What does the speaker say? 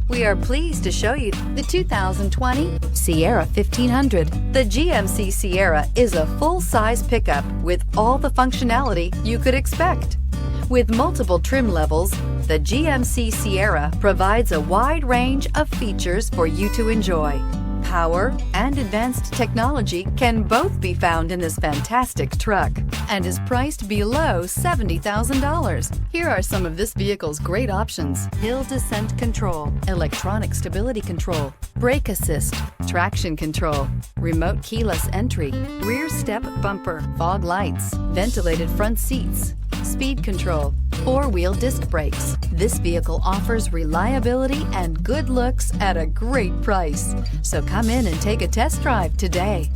We are pleased to show you the 2020 Sierra 1500. The GMC Sierra is a full-size pickup with all the functionality you could expect. With multiple trim levels, the GMC Sierra provides a wide range of features for you to enjoy. Power and advanced technology can both be found in this fantastic truck and is priced below $70,000. Here are some of this vehicle's great options: hill descent control, electronic stability control, brake assist, traction control, remote keyless entry, rear step bumper, fog lights, ventilated front seats, speed control, four-wheel disc brakes. This vehicle offers reliability and good looks at a great price. So come in and take a test drive today.